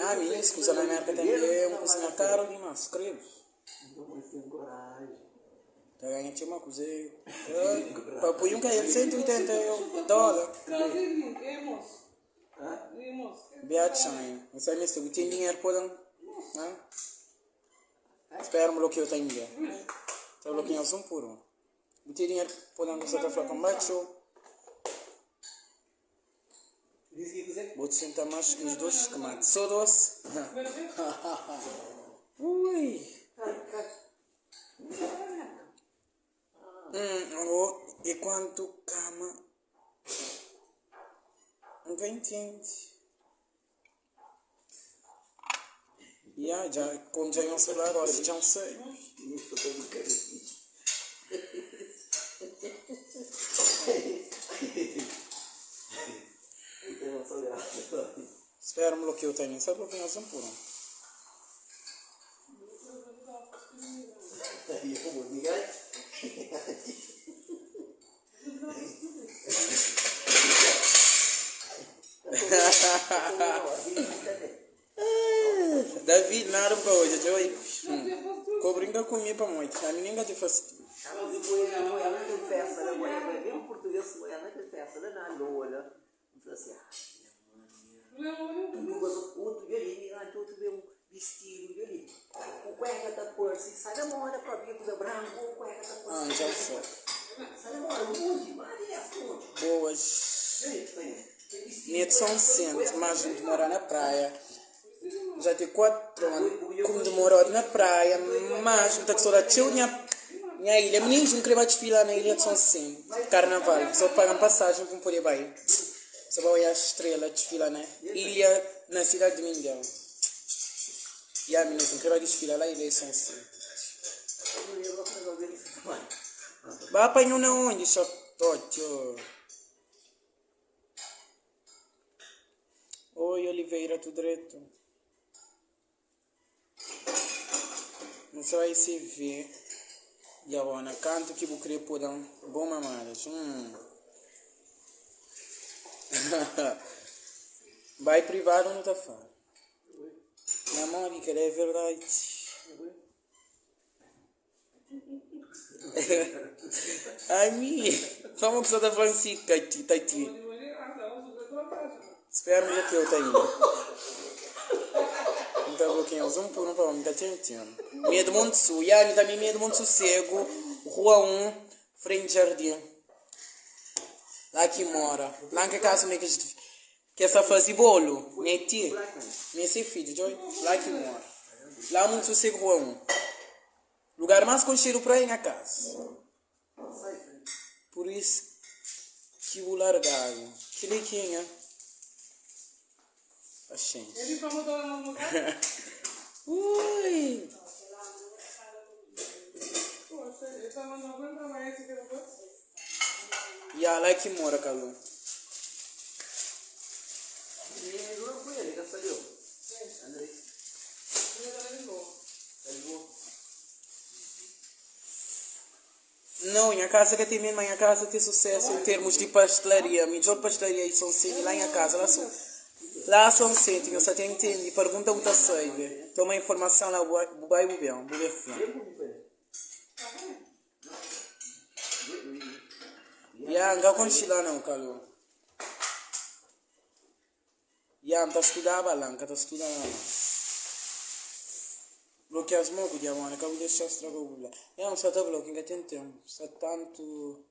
Ah, minha, escusa na merda também, uma cozinha cara demais, credo. Não tem coragem. Tá ganhando tinha uma coisa. Para pôr um cair de $180. Beatchan, não sei se tu tem dinheiro para dar. Espera-me o que eu tenho dinheiro. Então, o que eu sou puro. Tu tem dinheiro para dar, você está falando baixo. Vou te sentar mais que os dois esquemados. Só dois. Ui. E quanto cama? Não entende. Já, quando já iam celular, você já não sei. Isso eu tô brincando. Espera-me o que eu tenho. Sabe o que nós vamos pôr? Aí eu vou ligar. David, nada para hoje, Joey. Cobringa comigo para muito. A menina te faz. Ela tem festa, né, mulher? Vai ver um português, ela tem festa, né? Na loura. Eu falei assim, outro dia ali, outro vê um vestido ali. O cueca da Percy, sai da mora para vir com o branco, o cueca da Percy. Já sei. Sai da mora, onde? Maria, onde? Boas. Neto são centros, mas de morar na praia. Já tem 4 anos, como de morar na praia, mas não está que só da tio, minha ilha. Meninos não querem desfilar na ilha de São Vicente. Carnaval, só pagam passagem para poder ir. Só vai olhar a estrela desfilar na ilha, na cidade de Mindelo. E a menina não quer desfilar lá na ilha de São Vicente. Vai apanhar na onde, chapote? Oi, Oliveira, tudo direito? Não só aí se vê. E agora, canto que vou querer por um bom mamadas. Vai privado não tá falando. Namore, que é verdade. Ai, minha. Vamos que você tá falando assim, Tati. Espera um pouquinho, eu tenho. Então, bloqueio um por um para mim, tá tentando. Medo muito sul, e ali também medo muito sossego. Rua 1, frente de jardim. Lá que mora. Lá que casa meio que essa faz bolo. Neti. Nesse filho, Joy. Lá que mora. Lá muito sossego, Rua 1. Lugar mais conhecido para ir na casa. Por isso que o largado. Que lequinha. Achei. Ele falou do lugar? Ui! E a lá que mora, Calu. Não, minha casa que tem mesmo, minha casa tem sucesso em termos de pastelaria. A melhor pastelaria em São Vicente, lá em casa. Lá São Vicente, eu só tenho que entender. Pergunta o que você sabe. Toma informação lá, vai o bem, não conchila não, Calu. Não tá estudando a balanca, tá estudando. Bloqueia as mãos, podia mano, acabo de deixar estragar o bula. Não só tá bloqueando, tem tempo. Só tanto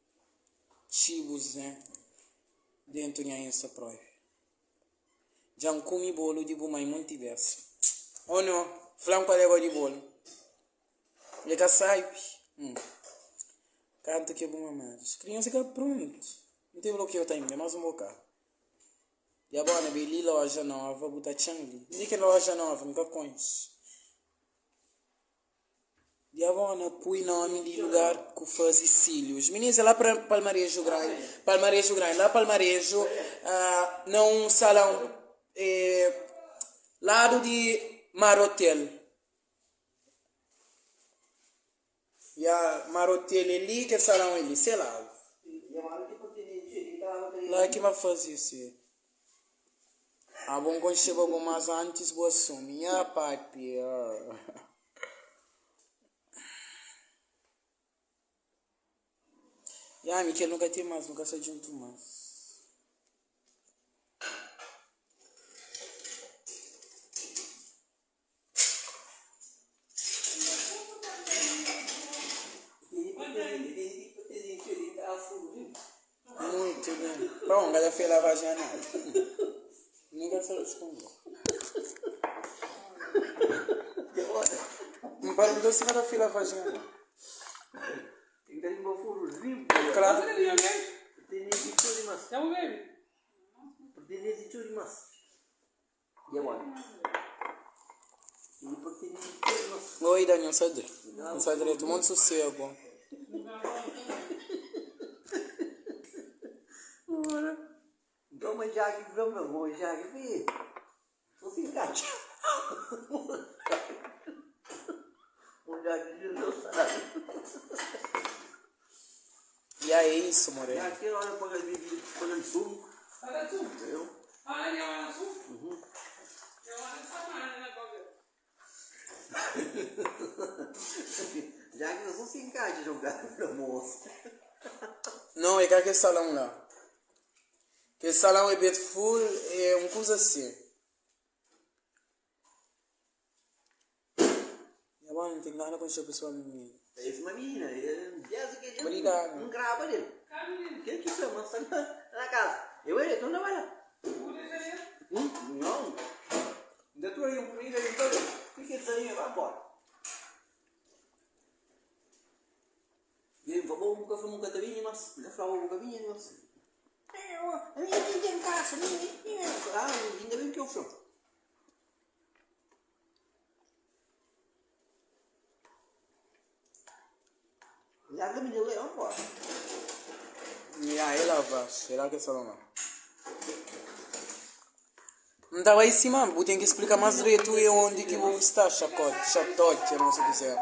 chibos, né? Dentro de essa prova. Já não comi bolo de bumai muito diverso. Ou não? Flanco leva de bolo. Ele que sai. Canto que é bom mais. Criança que é pronto. Não tem bloqueio ainda, mas um bocado. E agora, beli loja nova, botar changli. Não que loja nova, nunca conheço. E agora, põe nome de lugar que faz cílios. Meninas, é lá para Palmarejo Grande. Palmarejo Grande. Lá Palmarejo, num salão, lado de Marotel. E a Marotel ali, que é salão ali, sei lá. Lá que vai fazer isso. A bom quando chega algumas antes, boa sumi. Ah, papi. Ya, mi quer nunca tem mais, nunca se junto mais. Muito bem. Bom, cada fez lavagem anal. Nunca se respondeu. Me perguntou se cada fez lavagem anal. Tem que ter um furo limpo. Claro. Tem que ter mas. Siamo baby. Pertenece a mas. Ya wan. Ini pertenece a mas. Oi, Daniel, sai direito. Não sai direito, muito sossego. Ora. Então, mas já que vamos, já que vi. Só se encaixa. Já que não sabe. E é isso, Moreno. Já que olha para o sumo. Ada tu? Eu. Ah, dia mana tu? Dia mana sama na kobe. Já que você se encaixa jogar no almoço. Não, é que aquele salão lá. Aquele salão é beautiful, é uma coisa assim. E agora não tem nada com essa pessoa menina. Esse uma menina, que Obrigado. não grava dele. Kami Que chama? Está na casa. Eu ele, tu não vai lá. udah jadi. Não. Ainda tu aí um comida de todo. Fica isso aí, vai embora. E vamos buka semua kata bini mas. Dah flawa buka bini mas. A minha filha em casa, ainda bem que eu sou. Já que me deu leão, embora. E aí ela vai, será que é salão não? Não estava aí em cima, eu tenho que explicar mais direito onde que vou estar, chatote, eu não sei o que dizer.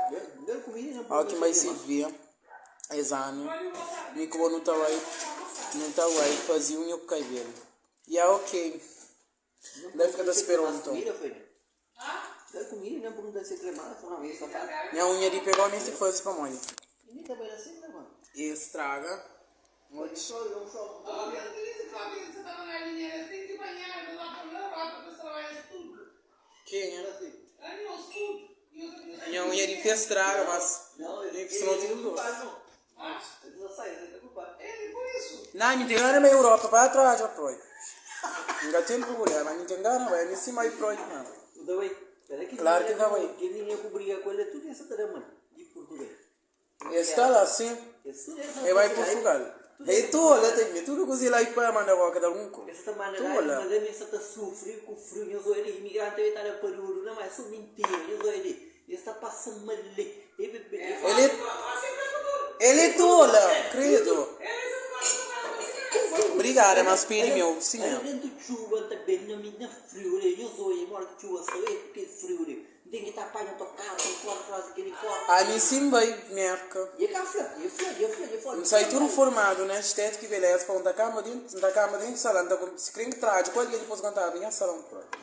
Deu comida, não Aqui vai se ver, exame, me como não estava aí, fazia unha com o cabelo. E é ok. Deve ficar esperando então. Deu comida, não pergunta se cremada, só uma vez, só faz. Minha unha de pegou nem se faz para mãe. E também assim, né, mano? E estraga. Só Oh, meu Deus, Fábio, você tava na linha, você tem que banhar, eu lá pra Europa, a pessoa vai estudar. Quem é? Aí eu estudo. Minha unha de estraga, mas. não, Tem que ele ser outro lugar. culpado, não. Ele não sai, ele tá culpado. Ele por isso. Não, me engana na Europa, para trás já foi. Nunca tem problema, me engana, vai em cima aí pro não. Udah, wei. Claro que dá, wei. Que nem eu cobria com ele, tudo isso tá mano. De Portugal. Está lá, sim. E vai em Portugal. E tu, olha, tem tudo que lá e para mandar cada um. Esta maneira, Tu, olha. mas ele está sofrendo com frio, eu sou ele, imigrante, ele está na Peru, não é só mentira, eu sou ele. Ele está passando mal ali. Ele é tola, credo. Obrigada, mas pedi meu, sim Aí mesmo. dentro de chuva, tá bem, não me dá frio, eu sou ele, mora de chuva, sou ele, que frio, tem que tapar na tua casa, tem que atrás daquele corpo. A mim sim vai, merca. E café, e foi. Não sai tudo formado, né? Estética e beleza, para onde a cama dentro do salão, tá com screen traje, qual dia depois cantar, vem a salão pronto.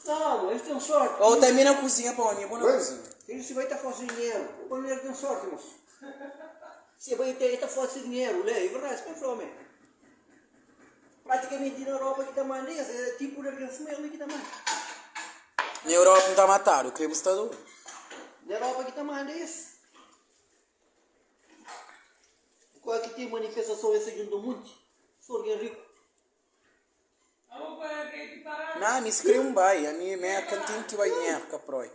Não, eles têm sorte. Ou também na cozinha, para onde, na cozinha. Ele se vai estar fazendo dinheiro, o primeiro tem sorte, moço. Se vai ter, está fazendo dinheiro, é verdade, que fome. Praticamente na Europa que também é tipo daquele smell que também. Na Europa não está matado, o creme está doido. Na Europa que também é isso. Qual é que tem manifestação essa de um monte? Sou alguém rico. Não, me escreve vai, a minha merca tem que vai merca, proi.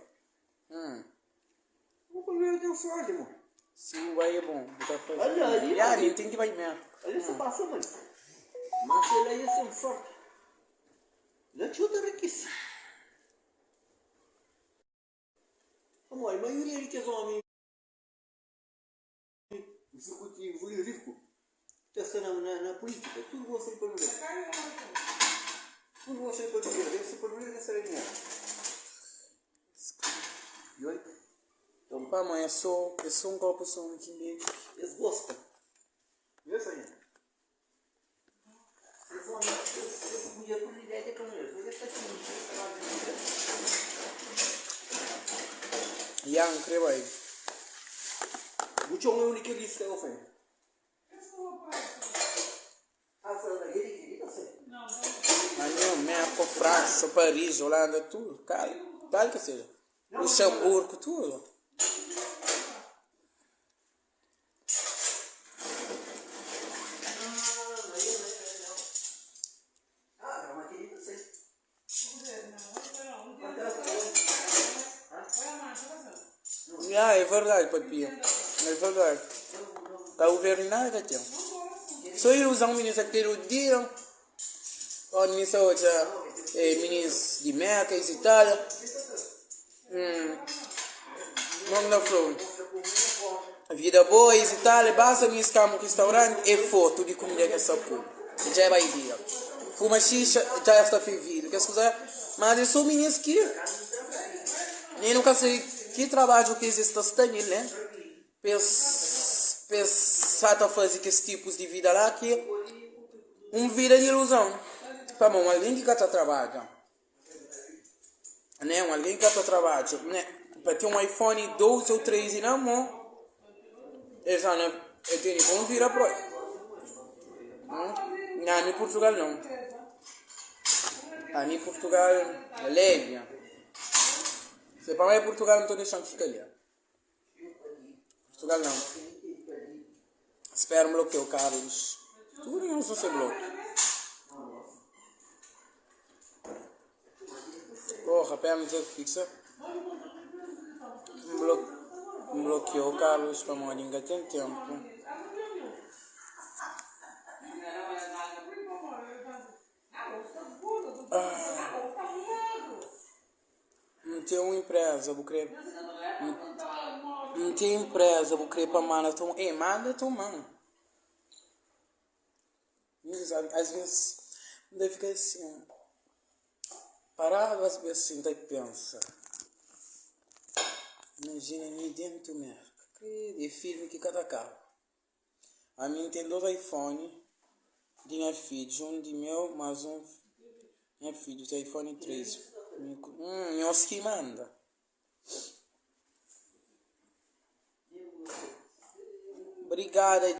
O primeiro tem sorte, irmão. Sim, vai é bom. Olha ali, E a ali. mim tem que vai merca. Ali só passa, mano. Mas ele aí tem sorte. Já te outra riqueza. Amor, a maioria de que os homens executivo e rico está na política. Tudo você pode ver. Tudo você pode ver. Você pode ver essa linha. E olha. Então, pá, mãe, é só um copo só aqui mesmo. Eles gostam. Viu, Sonia? Eles podia por ideia de comer. bianco, vai. O chão é o único que disse que eu fiz. Ah, foi uma guerra, não sei. Mas não, México, França, Paris, Holanda, tudo. Claro que seja. Luxemburgo, tudo. É verdade, papinha. É verdade. Está o ver nada, tio. Só ilusão, ministro, aquele dia. O ministro hoje, ministro de Meca e Itália. Não na front. Vida boa e Itália, basta me escamar no restaurante e foto de comida que é só puro. Já vai dia. Fuma xixa, já está fervido. Quer escutar? Mas eu sou ministro que. Nem nunca sei que trabalho que existe assim, né? Pensar a fazer que esses tipos de vida lá que vida de ilusão. Tá bom, alguém que está trabalhando. Né? Alguém que está trabalhando. Né? Para ter um iPhone 12 ou 13 na mão. Essa não é ter bom vira pro. Não, em Portugal não. Em Portugal é leve. Se para mim Portugal não estou deixando ficar ali. Portugal não. Espero bloquear o Carlos. Tudo não só se bloqueia. Porra, pera, me dizer que fixa. Bloqueou o Carlos para moringa tem tempo. Não tem uma empresa, vou querer. Não tem empresa, vou querer para mana tão. Manda tua mão. Às vezes, deve ficar assim. Parado, às vezes, assim, daí pensa. Imagina nem dentro do mercado. De filme que cada carro. A minha tem 2 iPhone. De minha filha, um de meu, mas um. Minha filha tem iPhone 13. Eu que manda. Obrigada.